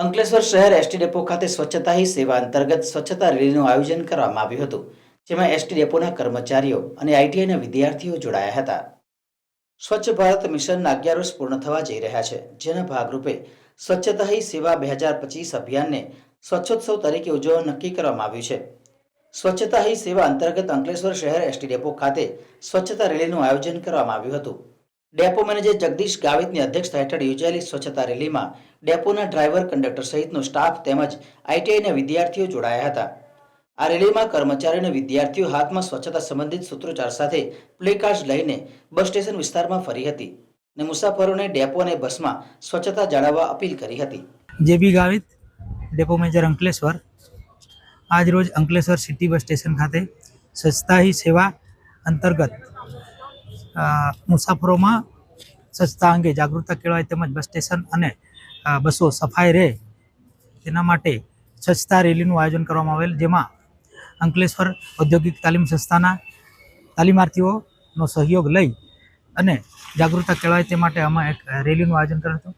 અંકલેશ્વર શહેર ST depot ખાતે સ્વચ્છતા હી સેવા અંતર્ગત સ્વચ્છતા રેલીનું આયોજન કરવામાં આવ્યું હતું, જેમાં એસટી ડેપોના કર્મચારીઓ અને આઈટીઆઈના વિદ્યાર્થીઓ જોડાયા હતા. સ્વચ્છ ભારત મિશનના 11 વર્ષ પૂર્ણ થવા જઈ રહ્યા છે, જેના ભાગરૂપે સ્વચ્છતા હી સેવા 2025 અભિયાનને સ્વચ્છોત્સવ તરીકે ઉજવવાનું નક્કી કરવામાં આવ્યું છે. સ્વચ્છતા હી સેવા અંતર્ગત અંકલેશ્વર શહેર એસટી ડેપો ખાતે સ્વચ્છતા રેલીનું આયોજન કરવામાં આવ્યું હતું. ડેપો મેનેજર જગદીશ ગાવિતની અધ્યક્ષતા હેઠળ યોજાયેલી સ્વચ્છતા રેલીમાં ડેપોના ડ્રાઈવર, કંડક્ટર સહિતનો સ્ટાફ તેમજ આઈટીઆઈના વિદ્યાર્થીઓ જોડાયા હતા. આ રેલીમાં કર્મચારીઓ અને વિદ્યાર્થીઓ હાથમાં સ્વચ્છતા સંબંધિત સૂત્રોચ્ચાર સાથે પ્લેકાર્ડ્સ લઈને બસ સ્ટેશન વિસ્તારમાં ફરી હતી અને મુસાફરોને ડેપો અને બસમાં સ્વચ્છતા જાળવવા અપીલ કરી હતી. જેબી ગાવિત, ડેપો મેનેજર અંકલેશ્વર. આજ રોજ અંકલેશ્વર સિટી બસ સ્ટેશન ખાતે સ્વચ્છતા હી સેવા અંતર્ગત મુસાફરોમાં સ્વચ્છતા અંગે જાગૃતતા કેળવાય તેમજ બસ સ્ટેશન અને બસો સફાઈ રહે તેના માટે સ્વચ્છતા રેલીનું આયોજન કરવામાં આવેલ, જેમાં અંકલેશ્વર ઔદ્યોગિક તાલીમ સંસ્થાના તાલીમાર્થીઓનો સહયોગ લઈ અને જાગૃતતા કેળવાય તે માટે અમે એક રેલીનું આયોજન કર્યું હતું.